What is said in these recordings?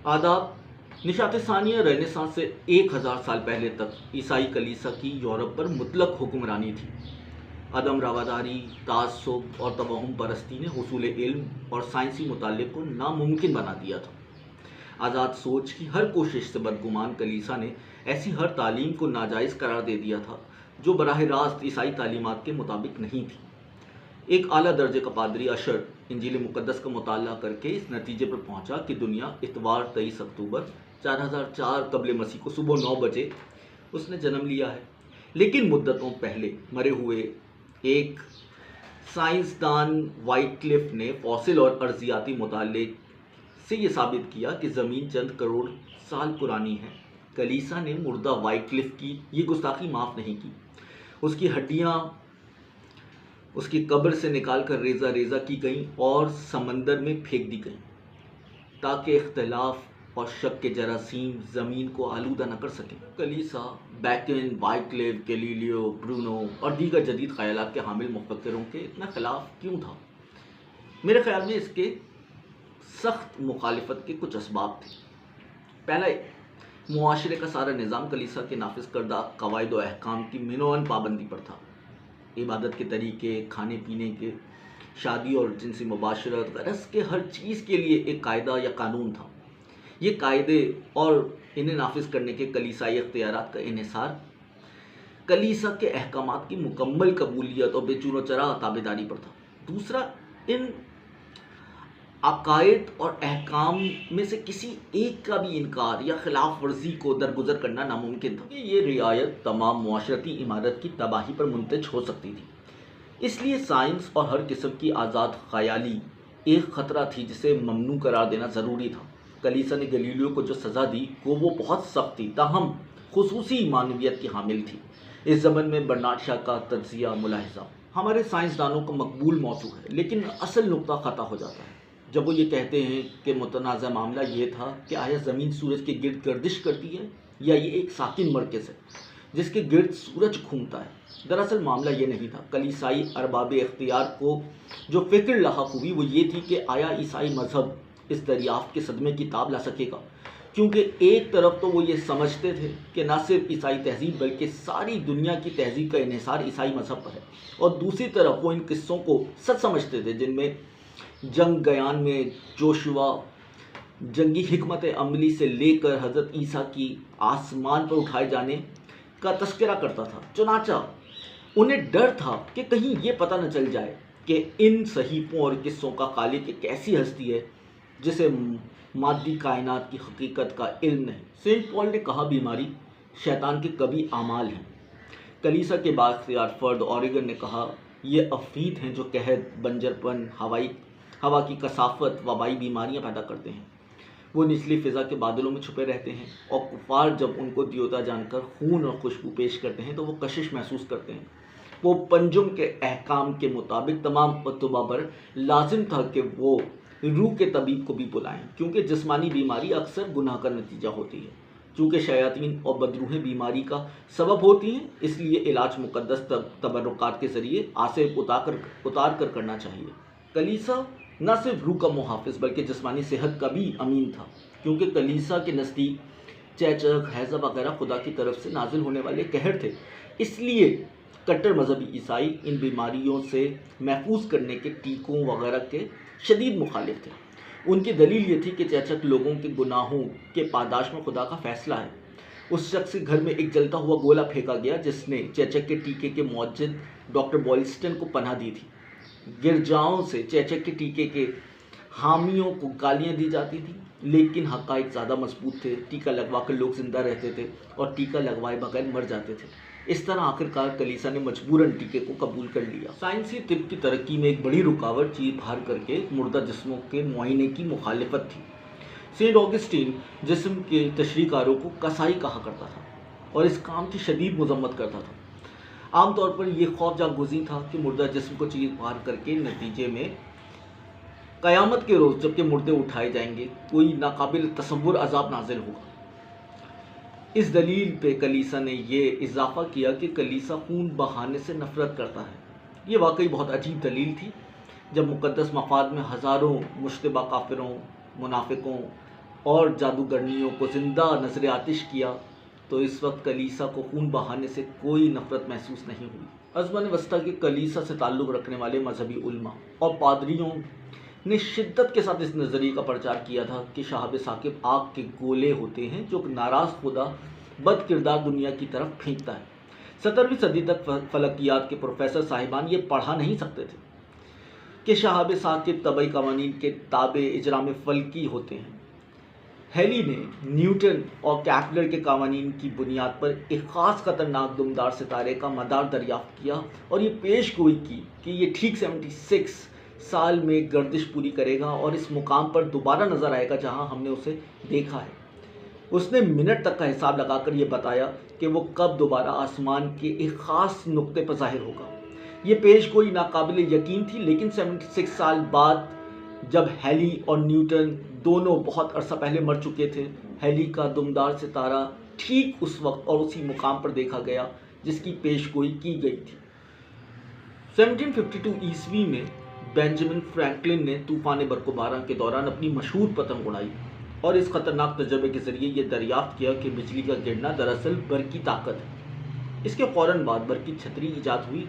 आदाब। निशात सानिया रेनेसां से 1000 साल पहले तक ईसाई कलीसिया की यूरोप पर मुतलक हुक्मरानी थी। अदम रवादारी, तासुब और तवहुम परस्ती ने हुसूल इल्म और साइंसी मुताले को नामुमकिन बना दिया था। आज़ाद सोच की हर कोशिश से बदगुमान कलीसिया ने ऐसी हर तालीम को नाजायज़ करार दे दिया था जो बराह रास्त ईसाई तालीमात के मुताबिक नहीं थी। एक आला दर्जे का पादरी अशर इंजील मुक़द्दस का मुताला करके इस नतीजे पर पहुंचा कि दुनिया इतवार 23 अक्टूबर 4004 कबल मसीह को सुबह 9 बजे उसने जन्म लिया है। लेकिन मुद्दतों पहले मरे हुए एक साइंसदान वाइटक्लिफ ने फॉसिल और अर्जियाती मुताले से ये साबित किया कि ज़मीन चंद करोड़ साल पुरानी है। कलीसिया ने मुर्दा वाइटक्लिफ की ये गुस्ताखी माफ़ नहीं की। उसकी हड्डियाँ उसकी कब्र से निकाल कर रेज़ा रेज़ा की गईं और समंदर में फेंक दी गईं ताकि इख्तलाफ और शक के जरासीम ज़मीन को आलूदा न कर सकें। कलीसिया बैकन, वाइटक्लिफ, गैलीलियो, ब्रूनो और दीगर जदीद ख़यालात के हामिल मुफ़क्किरों के इतना ख़िलाफ़ क्यों था? मेरे ख़्याल में इसके सख्त मुखालिफत के कुछ असबाब थे। पहला, मुआशरे का सारा निज़ाम कलीसिया के नाफिज करदा कवायद व अहकाम की मिनोअन पाबंदी पर था। इबादत के तरीके, खाने पीने के, शादी और जिनसी मुबाशरत, गरज के हर चीज़ के लिए एक कायदा या कानून था। ये कायदे और इन्हें नाफिज करने के कलीसियाई इख्तियारात का इन्हिसार कलीसिया के अहकामात की मुकम्मल कबूलियत और बेचूनो चरा ताबेदारी पर था। दूसरा, इन अकायद और अहकाम में से किसी एक का भी इनकार या खिलाफ वर्जी को दरगुजर करना नामुमकिन था। ये रियायत तमाम मुआशरती इमारत की तबाही पर मुंतज हो सकती थी। इसलिए साइंस और हर किस्म की आज़ाद ख़याली एक ख़तरा थी जिसे ममनू करार देना ज़रूरी था। कलीसिया ने गलीलियो को जो सज़ा दी वो बहुत सख्त थी, ताहम खुसूसी मानवियत की हामिल थी। इस ज़मन में बर्नार्ड शा का तज्ज़िया मुलाहिज़ा हमारे साइंसदानों का मकबूल मौजू है, लेकिन असल नुक्ता ख़ता हो जाता है जब वो ये कहते हैं कि मुतनाज़ा मामला ये था कि आया ज़मीन सूरज के गिर्द गर्दिश करती है या ये एक साकिन मरकज़ है जिसके गिर्द सूरज घूमता है। दरअसल मामला ये नहीं था। कलीसियाई अरबाब इख्तियार को जो फ़िक्र लाहक हुई वो ये थी कि आया ईसाई मज़हब इस दरियाफ़्त के सदमे की ताब ला सकेगा, क्योंकि एक तरफ तो वो ये समझते थे कि न सिर्फ ईसाई तहज़ीब बल्कि सारी दुनिया की तहज़ीब का इन्हिसार ईसाई मज़हब पर है, और दूसरी तरफ वो इन किस्सों को सच समझते थे जिनमें जंग गयान में जोशुआ जंगी हिकमत अमली से लेकर हज़रत ईसा की आसमान पर उठाए जाने का तस्करा करता था। चुनाचा उन्हें डर था कि कहीं ये पता न चल जाए कि इन सहीफ़ों और किस्सों का खालिक एक ऐसी हस्ती है जिसे मादी कायनात की हकीकत का इल्म नहीं। सेंट पॉल ने कहा, बीमारी शैतान के कभी आमाल हैं। कलीसिया के बाख्तियार फ़र्द ऑरिगन ने कहा, ये अफीद हैं जो कहत, बंजरपन, हवा की कसाफत, वबाई बीमारियां पैदा करते हैं। वो निचली फ़िज़ा के बादलों में छुपे रहते हैं और कुफ़ार जब उनको दियोता जानकर खून और खुशबू पेश करते हैं तो वो कशिश महसूस करते हैं। वो पंजुम के अहकाम के मुताबिक तमाम कुतुबा पर लाजिम था कि वो रूह के तबीब को भी बुलाएं, क्योंकि जिस्मानी बीमारी अक्सर गुनाह का नतीजा होती है। चूँकि शयातीन और बदरूहें बीमारी का सबब होती हैं, इसलिए इलाज मुक़द्दस तबर्रुकात के ज़रिए आसे उतार कर करना चाहिए। कलीसिया न सिर्फ रूह का मुहाफ़िज़ बल्कि जिस्मानी सेहत का भी अमीन था, क्योंकि कलीसिया के नज़दीक चेचक, हैज़ा वगैरह खुदा की तरफ से नाजिल होने वाले कहर थे। इसलिए कट्टर मजहबी ईसाई इन बीमारियों से महफूज करने के टीकों वगैरह के शदीद मुखालिफ थे। उनकी दलील ये थी कि चेचक लोगों के गुनाहों के पादाश में खुदा का फ़ैसला है। उस शख्स के घर में एक जलता हुआ गोला फेंका गया जिसने चेचक के टीके के मौजूद डॉक्टर बॉयल्स्टन को पनाह दी थी। गिरजाओं से चेचक के टीके के हामियों को गालियां दी जाती थी, लेकिन हक़ाइक़ ज़्यादा मजबूत थे। टीका लगवा कर लोग ज़िंदा रहते थे और टीका लगवाए बगैर मर जाते थे। इस तरह आखिरकार कलीसिया ने मजबूरन टीके को कबूल कर लिया। साइंसी तिब की तरक्की में एक बड़ी रुकावट चीर फाड़ करके मुर्दा जिस्मों के मुआयने की मुखालिफत थी। सेंट ऑगस्टीन जिस्म के तशरीहकारों को कसाई कहा करता था और इस काम की शदीद मजम्मत करता था। आमतौर पर यह खौफ जागुज़ी था कि मुर्दा जिस्म को चीर फाड़ करके नतीजे में क़यामत के रोज़ जबकि मुर्दे उठाए जाएंगे कोई नाकाबिल तसव्वुर अज़ाब नाजिल होगा। इस दलील पे कलीसिया ने ये इजाफ़ा किया कि कलीसिया खून बहाने से नफ़रत करता है। ये वाकई बहुत अजीब दलील थी जब मुक़द्दस मफाद में हज़ारों मुश्तबा काफिरों, मुनाफिकों اور جادوگرنیوں کو زندہ نظر آتش کیا تو اس وقت کلیسا کو خون بہانے سے کوئی نفرت محسوس نہیں ہوئی۔ ازمان وسطیٰ کے کلیسا سے تعلق رکھنے والے مذہبی علماء اور پادریوں نے شدت کے ساتھ اس نظریے کا پرچار کیا تھا کہ شہاب ثاقب آگ کے گولے ہوتے ہیں جو ناراض خدا بد کردار دنیا کی طرف پھینکتا ہے۔ 17ویں صدی تک فلکیات کے پروفیسر صاحبان یہ پڑھا نہیں سکتے تھے کہ شہاب ثاقب طبعی قوانین کے تابع اجرام فلکی ہوتے ہیں۔ ہیلی نے نیوٹن اور کیپلر کے قوانین کی بنیاد پر ایک خاص خطرناک دمدار ستارے کا مدار دریافت کیا اور یہ پیش گوئی کی کہ یہ ٹھیک 76 سال میں گردش پوری کرے گا اور اس مقام پر دوبارہ نظر آئے گا جہاں ہم نے اسے دیکھا ہے۔ اس نے منٹ تک کا حساب لگا کر یہ بتایا کہ وہ کب دوبارہ آسمان کے ایک خاص نقطے پر ظاہر ہوگا۔ یہ پیش گوئی ناقابل یقین تھی، لیکن 76 سال بعد جب ہیلی اور نیوٹن دونوں بہت عرصہ پہلے مر چکے تھے، ہیلی کا دمدار ستارہ ٹھیک اس وقت اور اسی مقام پر دیکھا گیا جس کی پیش گوئی کی گئی تھی۔ 1752 عیسوی میں بینجامن فرینکلن نے طوفان برق و باران کے دوران اپنی مشہور پتنگ اڑائی اور اس خطرناک تجربے کے ذریعے یہ دریافت کیا کہ بجلی کا گرنا دراصل برقی طاقت ہے۔ اس کے فوراً بعد برقی چھتری ایجاد ہوئی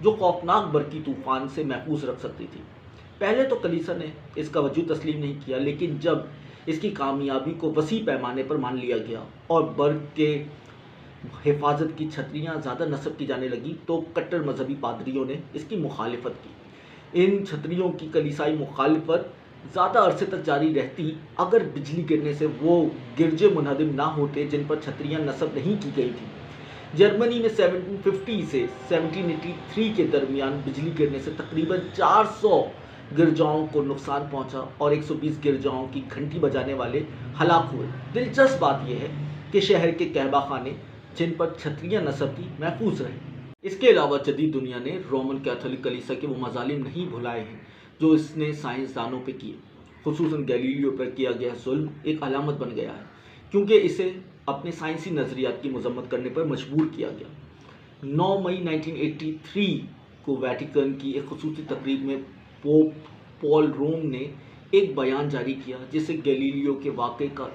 جو خوفناک برقی طوفان سے محفوظ رکھ سکتی تھی۔ پہلے تو کلیسا نے اس کا وجود تسلیم نہیں کیا، لیکن جب اس کی کامیابی کو وسیع پیمانے پر مان لیا گیا اور برق کے حفاظت کی چھتریاں زیادہ نصب کی جانے لگی تو کٹر مذہبی پادریوں نے اس کی مخالفت کی۔ ان چھتریوں کی کلیسائی مخالفت زیادہ عرصے تک جاری رہتی اگر بجلی گرنے سے وہ گرجے منہدم نہ ہوتے جن پر چھتریاں نصب نہیں کی گئی تھیں۔ جرمنی میں 1750 سے 1783 کے درمیان بجلی گرنے سے تقریباً 400 گرجاؤں کو نقصان پہنچا اور 120 گرجاؤں کی گھنٹی بجانے والے ہلاک ہوئے۔ دلچسپ بات یہ ہے کہ شہر کے کعبہ خانے جن پر چھتریاں نصب تھیں محفوظ رہے۔ اس کے علاوہ جدید دنیا نے رومن کیتھولک کلیسا کے وہ مظالم نہیں بھلائے ہیں جو اس نے سائنسدانوں پہ کیے۔ خصوصاً گیلیلیو پر کیا گیا ظلم ایک علامت بن گیا ہے کیونکہ اسے اپنے سائنسی نظریات کی مذمت کرنے پر مجبور کیا گیا۔ 9 مئی 1983 کو ویٹیکن کی ایک خصوصی تقریب میں پوپ پال روم نے ایک بیان جاری کیا جسے گیلیلیو کے واقعے کا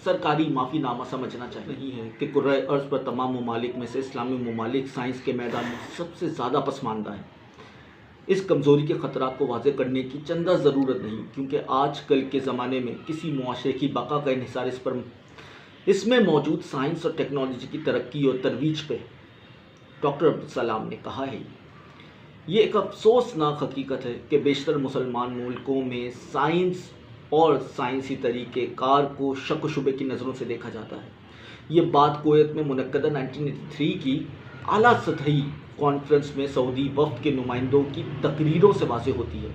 سرکاری معافی نامہ سمجھنا چاہیے۔ نہیں ہے کہ کرۂ ارض پر تمام ممالک میں سے اسلامی ممالک سائنس کے میدان میں سب سے زیادہ پسماندہ ہیں۔ اس کمزوری کے خطرات کو واضح کرنے کی چندہ ضرورت نہیں، کیونکہ آج کل کے زمانے میں کسی معاشرے کی بقا کا انحصار اس میں موجود سائنس اور ٹیکنالوجی کی ترقی اور ترویج پہ۔ ڈاکٹر عبدالسلام نے کہا ہے، یہ ایک افسوسناک حقیقت ہے کہ بیشتر مسلمان ملکوں میں سائنس اور سائنسی طریقہ کار کو شک و شبے کی نظروں سے دیکھا جاتا ہے۔ یہ بات کویت میں منعقدہ 1983 کی اعلیٰ سطحی کانفرنس میں سعودی وفد کے نمائندوں کی تقریروں سے واضح ہوتی ہے۔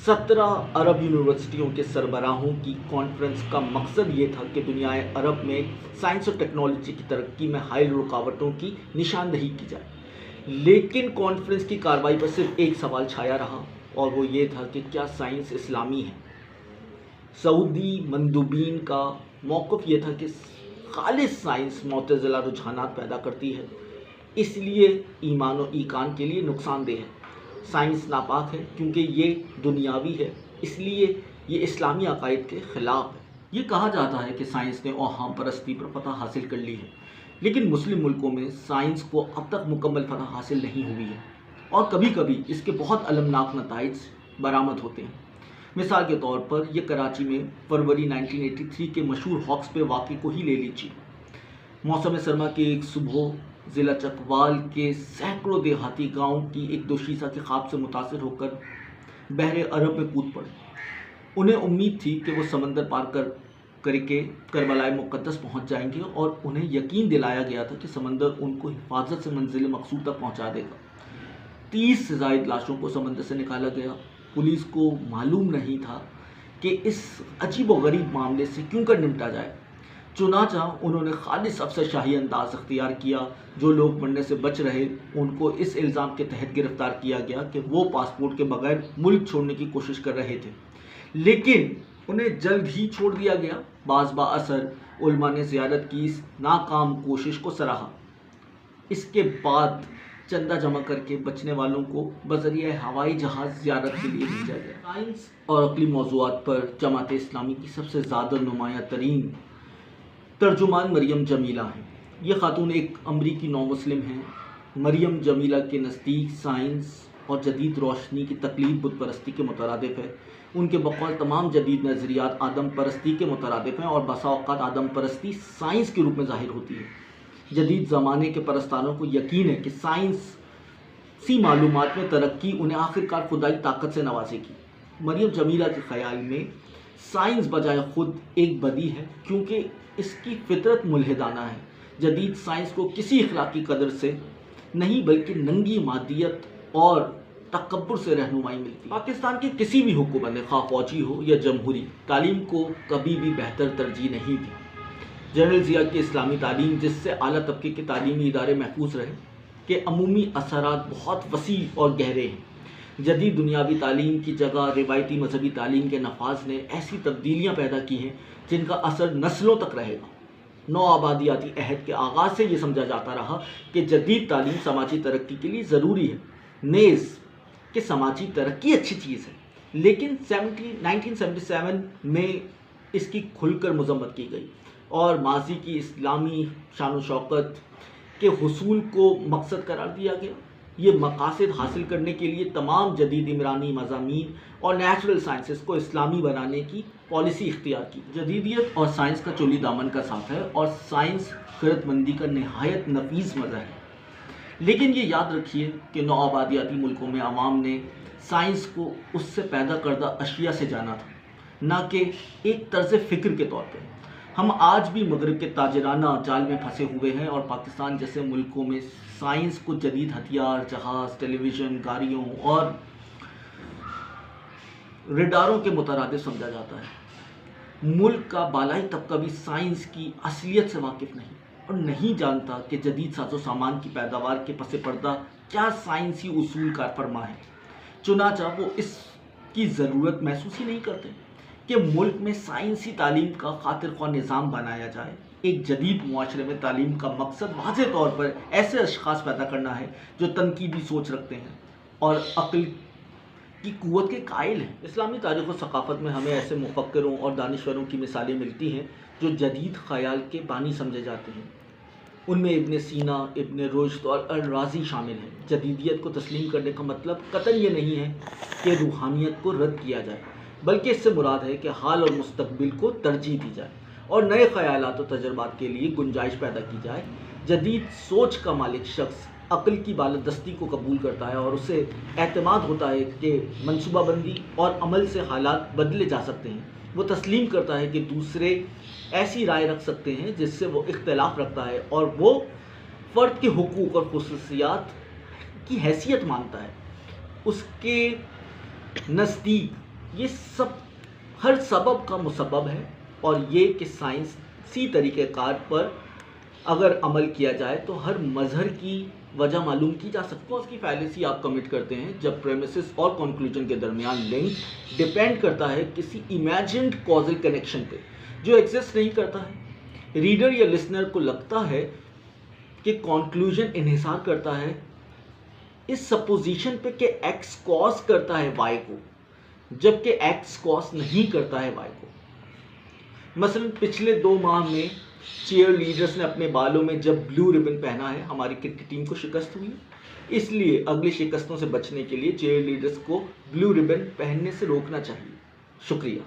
17 عرب یونیورسٹیوں کے سربراہوں کی کانفرنس کا مقصد یہ تھا کہ دنیا عرب میں سائنس اور ٹیکنالوجی کی ترقی میں حائل رکاوٹوں کی نشاندہی کی جائے، لیکن کانفرنس کی کارروائی پر صرف ایک سوال چھایا رہا اور وہ یہ تھا کہ کیا سائنس اسلامی ہے؟ سعودی مندوبین کا موقف یہ تھا کہ خالص سائنس معتزلہ رجحانات پیدا کرتی ہے، اس لیے ایمان و ایقان کے لیے نقصان دہ ہے۔ سائنس ناپاک ہے کیونکہ یہ دنیاوی ہے، اس لیے یہ اسلامی عقائد کے خلاف ہے۔ یہ کہا جاتا ہے کہ سائنس نے اوہام پرستی پر فتح حاصل کر لی ہے، لیکن مسلم ملکوں میں سائنس کو اب تک مکمل فتح حاصل نہیں ہوئی ہے اور کبھی کبھی اس کے بہت المناک نتائج برآمد ہوتے ہیں۔ مثال کے طور پر یہ کراچی میں فروری 1983 کے مشہور ہاکس پے واقعے کو ہی لے لیجیے۔ موسم سرما کی ایک صبح ضلع چکوال کے سینکڑوں دیہاتی گاؤں کی ایک دوشیزہ کے خواب سے متاثر ہو کر بحر عرب میں کود پڑے۔ انہیں امید تھی کہ وہ سمندر پار کر کے کربلائے مقدس پہنچ جائیں گے اور انہیں یقین دلایا گیا تھا کہ سمندر ان کو حفاظت سے منزل مقصود تک پہنچا دے گا۔ 30 سے زائد لاشوں کو سمندر سے نکالا گیا۔ پولیس کو معلوم نہیں تھا کہ اس عجیب و غریب معاملے سے کیوں کر نمٹا جائے، چنانچہ انہوں نے خالص افسر شاہی انداز اختیار کیا۔ جو لوگ مرنے سے بچ رہے ان کو اس الزام کے تحت گرفتار کیا گیا کہ وہ پاسپورٹ کے بغیر ملک چھوڑنے کی کوشش کر رہے تھے، لیکن انہیں جلد ہی چھوڑ دیا گیا۔ بعض بااثر علماء نے زیارت کی اس ناکام کوشش کو سراہا۔ اس کے بعد चंदा जमा करके बचने वालों को बजरिया हवाई जहाज़ ज़ियारत के लिए भेजा गया। साइंस और अक़ली मौज़ूआत पर जमात इस्लामी की सबसे ज़्यादा नुमायाँ तरीन तर्जुमान मरियम जमीला हैं। ये खातून एक अमरीकी नौ मुस्लिम हैं। मरियम जमीला के नज़दीक साइंस और जदीद रोशनी की तकलीफ बुत परस्ती के मुतरादिफ है। उनके बकौल तमाम जदीद नज़रियात आदम परस्ती के मुतरादिफ हैं और बसा औक़ात आदम परस्ती साइंस के रूप में ज़ाहिर होती है। जदीद ज़माने के परस्तारों को यकीन है कि साइंसी मालूमात में तरक्की उन्हें आखिरकार खुदाई ताकत से नवाजेगी। मरियम जमीला के ख़याल में साइंस बजाय खुद एक बदी है, क्योंकि इसकी फितरत मुल्हिदाना है। जदीद साइंस को किसी इखलाकी कदर से नहीं बल्कि नंगी मादियत और तकब्बुर से रहनुमाई मिलती है। पाकिस्तान के किसी भी हुकूमत ने, खा फौजी हो या जमहूरी, तालीम को कभी भी बेहतर तरजीह नहीं दी। जनरल ज़िया की इस्लामी तालीम, जिससे आला तबके के तालीमी इदारे महफूज रहे, के अमूमी असरात बहुत वसी और गहरे हैं। जदीद दुनियावी तालीम की जगह रिवायती मजहबी तालीम के नफाज ने ऐसी तब्दीलियाँ पैदा की हैं जिनका असर नस्लों तक रहेगा। नौ आबादियाती अहद के आगाज़ से ये समझा जाता रहा कि जदीद तालीम समाजी तरक्की के लिए ज़रूरी है। नेज़ कि समाजी तरक्की अच्छी चीज़ है, लेकिन 1977 में इसकी खुलकर मजम्मत की गई और माजी की इस्लामी शान व शौकत के हुसूल को मकसद करार दिया गया। ये मकासद हासिल करने के लिए तमाम जदीद इमरानी मज़ामीन और नेचुरल साइंसेस को इस्लामी बनाने की पॉलिसी इख्तियार की। जदीदियत और साइंस का चोली दामन का साथ है और साइंस खिरतमंदी का नहायत नफीस मज़ा है। लेकिन ये याद रखिए कि नौ आबादियाती मुल्कों में आवाम ने साइंस को उससे पैदा करदा अशिया से जाना था, ना कि एक तर्ज़ फ़िक्र के तौर पर। हम आज भी मगरब के ताजराना जाल में फंसे हुए हैं और पाकिस्तान जैसे मुल्कों में साइंस को जदीद हथियार, जहाज़, टेलीविज़न, गाड़ियों और रेडारों के मुतरादिफ समझा जाता है। मुल्क का बालाई तबका भी साइंस की असलियत से वाकिफ़ नहीं और नहीं जानता कि जदीद साजो सामान की पैदावार के पसे पर्दा क्या साइंसी उसूल कार फरमा है। चुनाचा वो इसकी ज़रूरत महसूस ही नहीं करते कि मुल्क में साइंसी तालीम का खातिर ख्वाह निज़ाम बनाया जाए। एक जदीद मुआशरे में तालीम का मकसद वाज़ेह तौर पर ऐसे अशख़ास पैदा करना है जो तनकीदी सोच रखते हैं और अक़ल की क़ुव्वत के कायल हैं। इस्लामी तारीख़ और सक़ाफ़त में हमें ऐसे मुफ़क्किरों और दानिश्वरों की मिसालें मिलती हैं जो जदीद ख़याल के बानी समझे जाते हैं। उनमें इब्न सीना, इब्न रुश्द और अल राज़ी शामिल हैं। जदीदियत को तस्लीम करने का मतलब कतई ये नहीं है कि रूहानियत को रद्द किया जाए, बल्कि इससे मुराद है कि हाल और मुस्तक़बिल को तरजीह दी जाए और नए ख़यालात और तजर्बात के लिए गुंजाइश पैदा की जाए। जदीद सोच का मालिक शख्स अक़ल की बालादस्ती को कबूल करता है और उसे एतमाद होता है कि मनसूबाबंदी और अमल से हालात बदले जा सकते हैं। वो तस्लीम करता है कि दूसरे ऐसी राय रख सकते हैं जिससे वो इख्तलाफ रखता है और वो फ़र्द के हुकूक़ और खुसूसियात की हैसियत मानता है। उसके नज़दीक ये सब हर सबब का मुसब्बब है और ये कि साइंसी तरीक़ेकार पर अगर अमल किया जाए तो हर मज़हर की वजह मालूम की जा सकती है। उसकी फैलेसी आप कमिट करते हैं जब प्रेमिसेस और कंक्लूजन के दरमियान लिंक डिपेंड करता है किसी इमेजिन्ड कॉजल कनेक्शन पे जो एग्जिस्ट नहीं करता है। रीडर या लिसनर को लगता है कि कंक्लूजन इन्हिसार करता है इस सपोजिशन पे कि एक्स कॉज करता है वाई को, जबकि एक्स कॉज नहीं करता है वाई को। मसलन पिछले 2 माह में चीयर लीडर्स ने अपने बालों में जब ब्लू रिबन पहना है, हमारी क्रिकेट टीम को शिकस्त हुई। इसलिए अगली शिकस्तों से बचने के लिए चीयर लीडर्स को ब्लू रिबन पहनने से रोकना चाहिए। शुक्रिया।